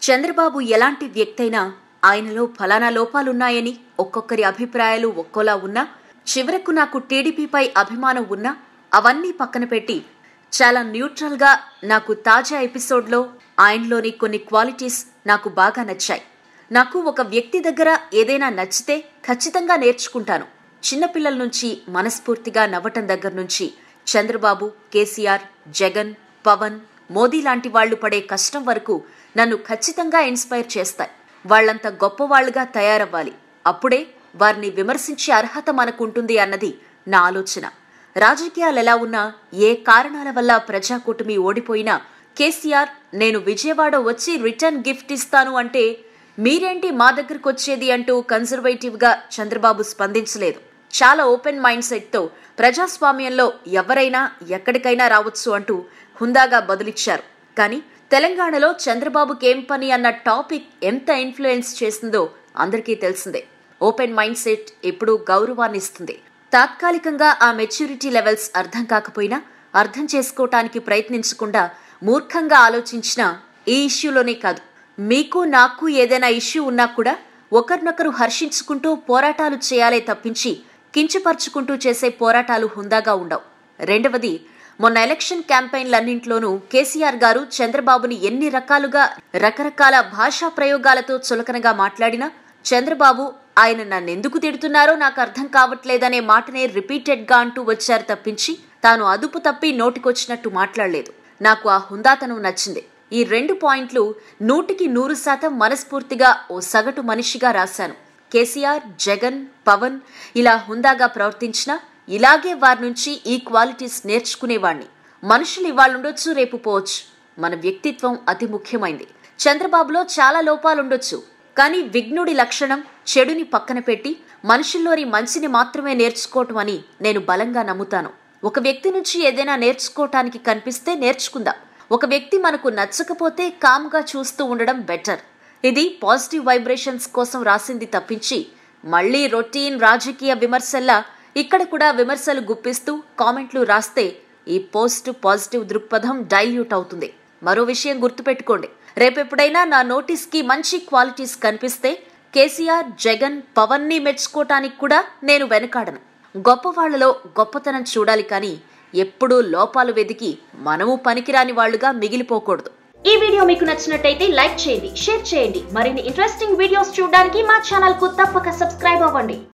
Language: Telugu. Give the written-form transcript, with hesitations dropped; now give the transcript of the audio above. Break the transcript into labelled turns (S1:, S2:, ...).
S1: చంద్రబాబు ఎలాంటి వ్యక్తైనా ఆయనలో ఫలానా లోపాలున్నాయని ఒక్కొక్కరి అభిప్రాయాలు ఒక్కోలా ఉన్నా చివరకు నాకు టీడీపీపై అభిమానం ఉన్నా అవన్నీ పక్కన పెట్టి చాలా న్యూట్రల్గా నాకు తాజా ఎపిసోడ్లో ఆయనలోని కొన్ని క్వాలిటీస్ నాకు బాగా నచ్చాయి. నాకు ఒక వ్యక్తి దగ్గర ఏదైనా నచ్చితే ఖచ్చితంగా నేర్చుకుంటాను. చిన్నపిల్లల నుంచి మనస్ఫూర్తిగా నవ్వటం దగ్గర నుంచి చంద్రబాబు, కేసీఆర్, జగన్, పవన్, మోదీ లాంటి వాళ్లు పడే కష్టం వరకు నన్ను ఖచ్చితంగా ఇన్స్పైర్ చేస్తాయి. వాళ్లంత గొప్పవాళ్లుగా తయారవ్వాలి. అప్పుడే వారిని విమర్శించే అర్హత మనకుంటుంది అన్నది నా ఆలోచన. రాజకీయాలు ఎలా ఉన్నా, ఏ కారణాల వల్ల ప్రజాకూటమి ఓడిపోయినా కేసీఆర్ నేను విజయవాడ వచ్చి రిటర్న్ గిఫ్ట్ ఇస్తాను అంటే మీరేంటి మా దగ్గరకు వచ్చేది అంటూ కన్జర్వేటివ్ గా చంద్రబాబు స్పందించలేదు. చాలా ఓపెన్ మైండ్ సెట్ తో ప్రజాస్వామ్యంలో ఎవరైనా ఎక్కడికైనా రావచ్చు అంటూ హుందాగా బదులిచ్చారు. కానీ తెలంగాణలో చంద్రబాబుకేం పని అన్న టాపిక్ ఎంత ఇన్ఫ్లుయెన్స్ చేసిందో అందరికీ తెలిసిందే. ఓపెన్ మైండ్ సెట్ ఎప్పుడూ గౌరవాన్ని ఇస్తుంది. తాత్కాలికంగా ఆ మెచ్యూరిటీ లెవెల్స్ అర్థం కాకపోయినా అర్థం చేసుకోవటానికి ప్రయత్నించకుండా మూర్ఖంగా ఆలోచించినా ఈ ఇష్యూలోనే కాదు, మీకు నాకు ఏదైనా ఇష్యూ ఉన్నా కూడా ఒకరినొకరు హర్షించుకుంటూ పోరాటాలు చేయాలే తప్పించి కించపరుచుకుంటూ చేసే పోరాటాలు హుందాగా ఉండవు. రెండవది, మొన్న ఎలక్షన్ క్యాంపెయిన్లన్నింట్లోనూ కేసీఆర్ గారు చంద్రబాబుని ఎన్ని రకాలుగా రకరకాల భాషా ప్రయోగాలతో చులకనగా మాట్లాడినా చంద్రబాబు ఆయన నన్నెందుకు తిడుతున్నారో నాకు అర్థం కావట్లేదనే మాటనే రిపీటెడ్ గా అంటూ వచ్చారు తప్పించి తాను అదుపు తప్పి నోటికొచ్చినట్టు మాట్లాడలేదు. నాకు ఆ హుందాతనం నచ్చింది. ఈ 2 పాయింట్లు 100% మనస్ఫూర్తిగా ఓ సగటు మనిషిగా రాశాను. కేసీఆర్, జగన్, పవన్ ఇలా హుందాగా ప్రవర్తించినా ఇలాగే వారి నుంచి ఈ క్వాలిటీస్ నేర్చుకునేవాణ్ణి. మనుషులు ఇవాళుండొచ్చు, రేపు పోవచ్చు. మన వ్యక్తిత్వం అతి ముఖ్యమైంది. చంద్రబాబులో చాలా లోపాలుండొచ్చు, కానీ విఘ్నుడి లక్షణం చెడుని పక్కన పెట్టి మనుషుల్లోని మంచిని మాత్రమే నేర్చుకోవటం అని నేను బలంగా నమ్ముతాను. ఒక వ్యక్తి నుంచి ఏదైనా నేర్చుకోవటానికి కనిపిస్తే నేర్చుకుందాం. ఒక వ్యక్తి మనకు నచ్చకపోతే కామ్గా చూస్తూ ఉండడం బెటర్. ఇది పాజిటివ్ వైబ్రేషన్స్ కోసం రాసింది తప్పించి మళ్లీ రొటీన్ రాజకీయ విమర్శల్లా ఇక్కడ కూడా విమర్శలు గుప్పిస్తూ కామెంట్లు రాస్తే ఈ పోస్ట్ పాజిటివ్ దృక్పథం డైల్యూట్ అవుతుంది. మరో విషయం గుర్తుపెట్టుకోండి, రేపెప్పుడైనా నా నోటీస్ కి మంచి క్వాలిటీస్ కనిపిస్తే కేసీఆర్, జగన్, పవన్ ని మెచ్చుకోవటానికి కూడా నేను వెనకాడను. గొప్పవాళ్లలో గొప్పతనం చూడాలి, కానీ ఎప్పుడూ లోపాలు వెదికి మనము పనికిరాని వాళ్లుగా మిగిలిపోకూడదు.
S2: ఈ వీడియో మీకు నచ్చినట్టయితే లైక్ చేయండి, షేర్ చేయండి. మరిన్ని ఇంట్రెస్టింగ్ వీడియోస్ చూడడానికి మా ఛానల్ కు తప్పక సబ్స్క్రైబ్ అవ్వండి.